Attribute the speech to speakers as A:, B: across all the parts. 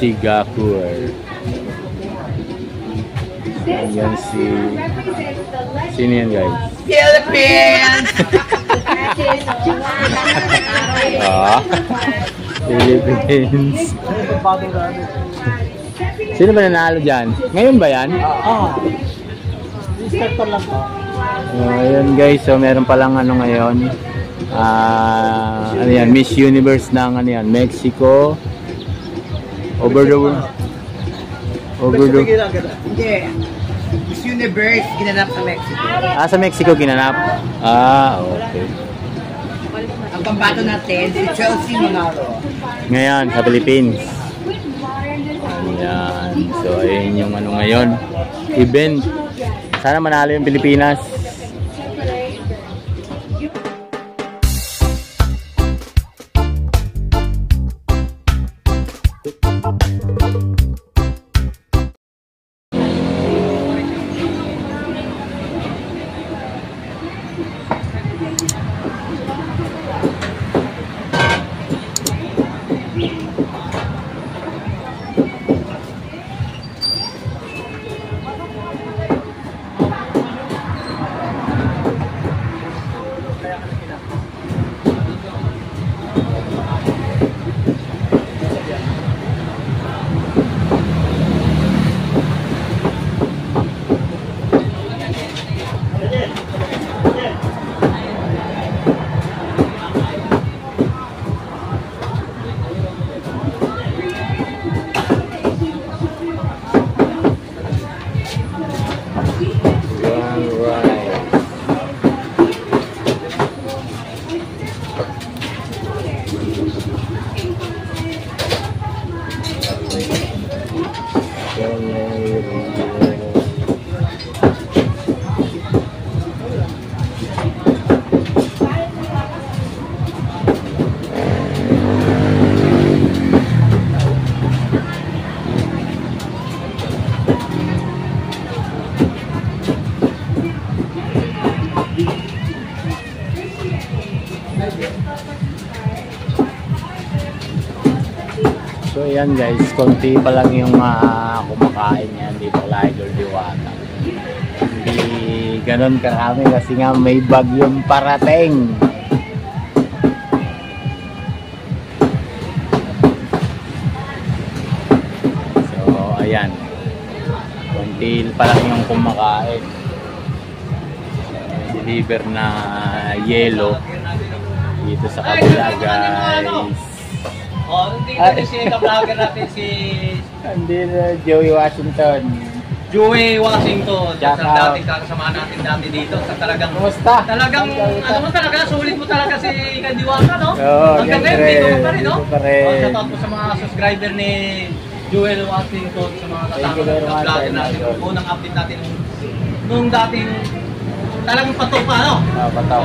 A: Singapore. Yan sino yan guys?
B: Philippines!
A: Philippines. Sino ba nanalo dyan? Ngayon ba yan?
B: Starter lang po.
A: Ayan guys, so meron palang ano ngayon. Ano yan, Miss Universe ng ano yan, Mexico. Over the world.
B: Hindi. Miss Universe, ginanap sa Mexico.
A: Sa Mexico ginanap? Okay.
B: Ang pambato natin, si Chelsea Monaro.
A: Ngayon, sa Philippines. Ayan. So, ayun yung ano ngayon. Event. Sana manalo yung Pilipinas. So ayan guys, konti pa lang yung kumakain yan dito sa Idol Diwata. Hindi ganun karami kasi nga may bagyong parating. So ayan, konti pa lang yung kumakain. Deliver na yelo dito sa kabila guys.
B: Hindi natin si ka-vlogger natin si
A: Joey Washington.
B: Joey Washington.
A: Shout
B: Sa
A: out.
B: dating kasama natin dati dito. Sa talagang
A: Kumusta?
B: talagang ano mo talaga, sulit mo talaga si Kandiwaka, no?
A: Oo,
B: Hanggang
A: siyempre,
B: ngayon, dito ka pa rin, no?
A: dito pa rin.
B: Shout out po sa mga subscriber ni Joel Washington, sa mga
A: Thank
B: kasama
A: you very much,
B: vlogger natin.
A: Idol.
B: Unang update natin nung dating talagang patok pa, no?
A: Pataw.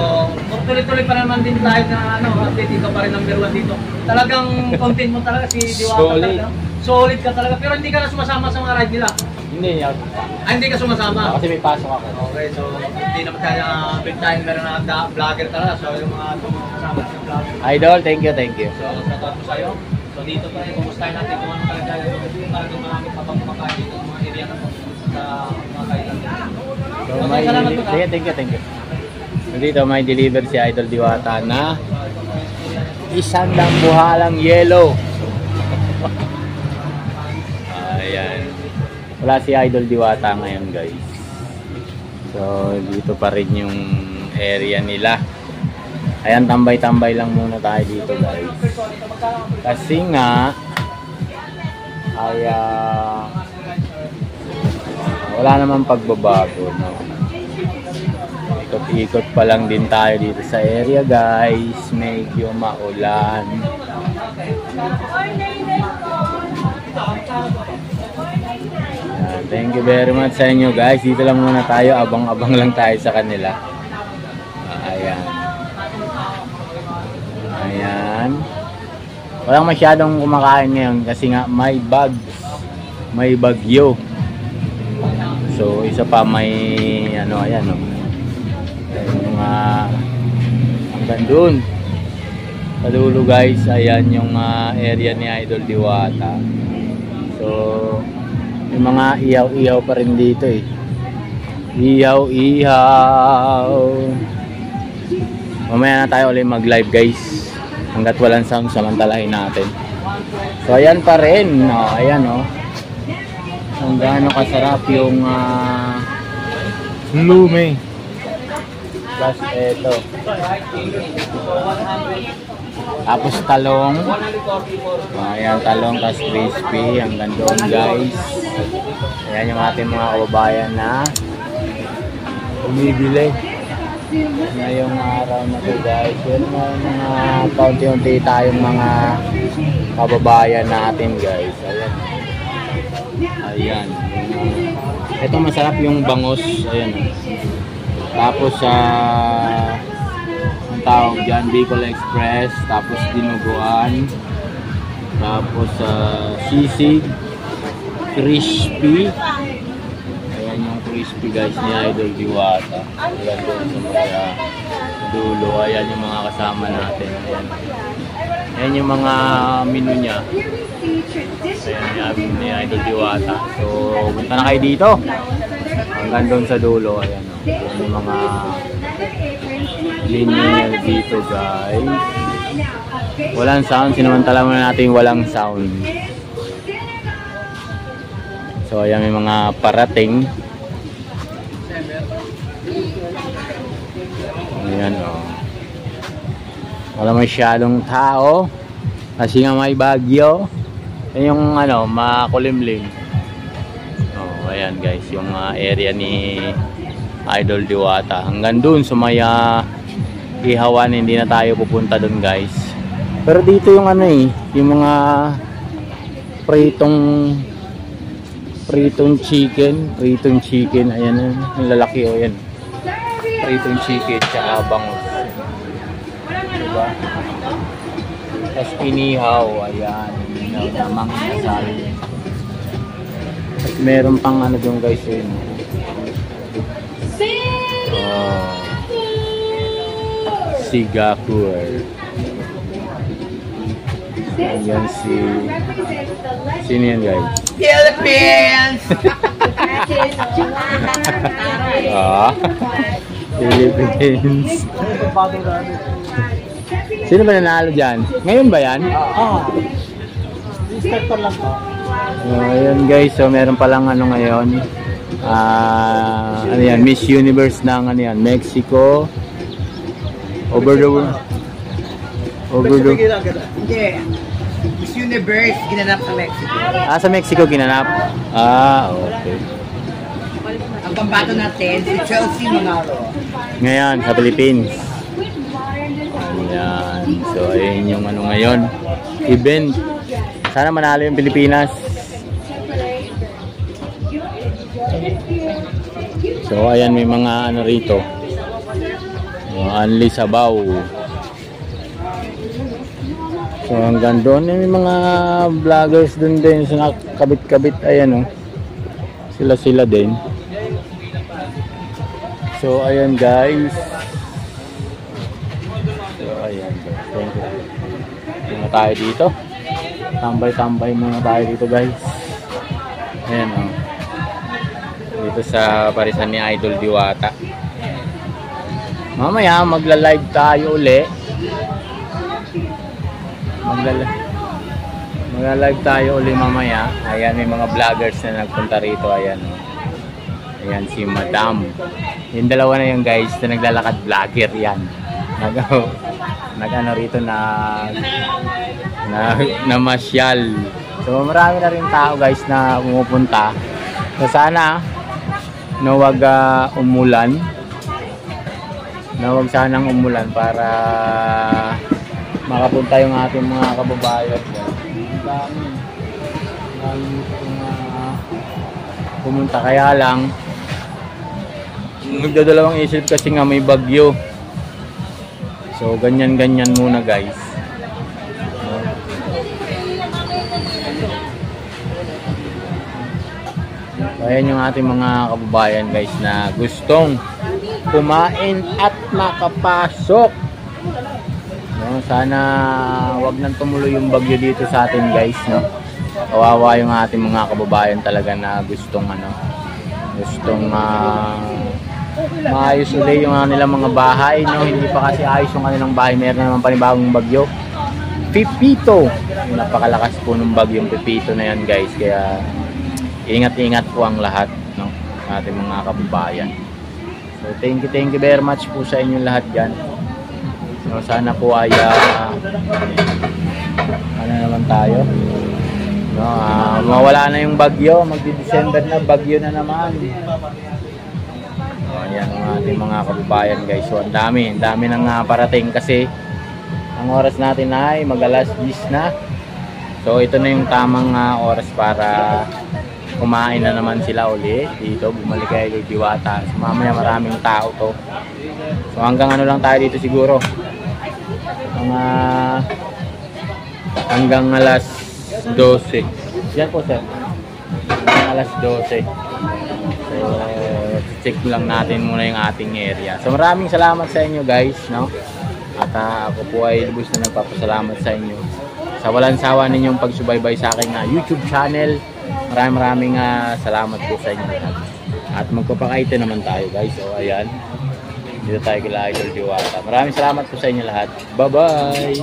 B: So, tuloy-tuloy pa naman din tayo na update dito pa rin number 1 dito. Talagang content mo talaga si Diwata.
A: Solid.
B: Talaga. Solid ka talaga, pero hindi ka na sumasama sa mga ride nila.
A: Hindi,
B: Hindi ka sumasama.
A: kasi may pasok ako.
B: Okay, so hindi naman tayo big timer na vlogger talaga. So yung mga kasama sa vlogger.
A: Idol, thank you.
B: So shout out po sa'yo. So dito pa rin, kumustahin natin kung ano talaga yung talagang maraming papagpapakain dito sa mga area na po sa mga kailan.
A: So, thank you. Nandito may deliver si Idol Diwata na isang buhalang yellow. Ayan. Wala si Idol Diwata ngayon guys. So dito pa rin yung area nila. Ayan, tambay-tambay lang muna tayo dito guys. Kasi nga ay wala namang pagbabago, no? Ikot-ikot pa lang din tayo dito sa area guys. Medyo maulan. Thank you very much sa inyo guys. Dito lang muna tayo. Abang-abang lang tayo sa kanila. Ayan. Ayan. Walang masyadong kumakain ngayon kasi nga may bagyo. So isa pa may ano, ayan, no? Yung hanggang dun sa dulo guys, ayan yung area ni Idol Diwata. So, may mga ihaw-ihaw pa rin dito eh. Ihaw-ihaw. Mamaya na tayo ulit mag-live guys. Hanggat walang sound, samantalahin natin. So, ayan pa rin. Oh, ayan oh. Kung gaano kasarap yung lume. Plus eto. Tapos talong. Ayan, talong tas crispy. Hanggang doon guys. Ayan yung ating mga kababayan na bumibili ngayong araw na to guys. Pero may mga kaunti-unti tayong mga kababayan natin guys. Ayan. Ayan. Ito masarap yung bangus. Ayan. Tapos ang tawag dyan, Bicol Express. Tapos dinuguan. Tapos sisig. Crispy. Ayan yung crispy guys ni Idol Diwata. Ayan doon sa mga dulo. Ayan yung mga kasama natin. Ayan. Ayan yung mga menu niya. Ayan yung ni Idol Diwata. So, punta na kayo dito. Hanggang doon sa dulo. Ayan. Ayan yung mga linya dito guys. Walang sound. Sinamantala muna natin walang sound. So, ayan may mga parating. Ayan o. Wala masyadong tao. Kasi nga may bagyo. Ayan yung makulimlim. Oh, ayan guys. Yung area ni Idol Diwata. Hanggang dun sa maya ihawan. Hindi na tayo pupunta dun guys. Pero dito yung yung mga pritong chicken, ayan yung lalaki o yan. Pritong chicken tsaka bangus. Diba? Tapos inihaw, ayan, inihaw namang nasali. Tapos meron pang doon guys yun. Sigakur. Ayan sino yan guys?
C: Philippines!
A: Philippines. Sino ba nanalo dyan? Ngayon ba yan?
C: Start pa lang po.
A: Ayan guys, so meron palang ngayon. Yan, Miss Universe ng Mexico. Over the world.
C: Yeah. Miss Universe, ginanap sa Mexico.
A: Sa Mexico ginanap? Okay.
C: Ang pambato natin, si Chelsea Manalo.
A: Ngayon, sa Philippines. Ayan. So, ayun yung ngayon. Event. Sana manalo yung Pilipinas. So, ayan may mga rito. Anli Sabaw. So hanggang doon may mga vloggers dun din sa kabit-kabit, ayan sila din. So ayan guys. Thank you. Muna tayo dito. Tambay-tambay muna tayo dito guys. Ayan dito sa parisan ni Idol Diwata. Mamaya magla-live tayo uli. Magla-live tayo uli mamaya. Ayan, may mga vloggers na nagpunta rito. Ayan. Ayan si Madam. Yung dalawa na yan guys na naglalakad vlogger yan. Nag-ano rito na masyal. So marami na rin tao guys na pumupunta. So sana wag umulan. Wag sanang umulan para makapunta yung ating mga kababayan. Dami pumunta, kaya lang nagdadalawang isip kasi nga may bagyo. So ganyan muna guys. Ayan yung ating mga kababayan guys na gustong kumain at makapasok. Sana wag nang tumuloy yung bagyo dito sa atin guys, no? kawawa yung ating mga kababayan talaga na gustong maayos ulit yung nilang mga bahay, no? Hindi pa kasi ayos yung kanilang bahay. Meron naman panibagong bagyo, Pepito. Napakalakas po ng bagyong Pepito na yan, guys. Kaya ingat-ingat po ang lahat, no? Ating mga kababayan. So thank you very much po sa inyo lahat dyan. So sana po ay ano naman tayo, no? Mawala na yung bagyo, magdi-December na, bagyo na naman. Ayan ang ating mga kababayan, guys. So ang dami nang parating kasi ang oras natin ay mag-alas 10 na. So ito na yung tamang oras para kumain na naman sila uli dito, bumalik kay Idol Diwata. So mamaya maraming tao to. So hanggang ano lang tayo dito siguro, hanggang alas 12. Yan po, sir. Hanggang alas 12. So check lang natin muna yung ating area. So maraming salamat sa inyo, guys, no? At ako po ay lubos na nagpapasalamat sa inyo sa walang sawa ninyong pagsubaybay sa aking YouTube channel. Maraming salamat po sa inyo lahat. At magpapakaito naman tayo, guys. So ayan, dito tayo kila Idol Diwata. Maraming salamat po sa inyo lahat. Bye bye.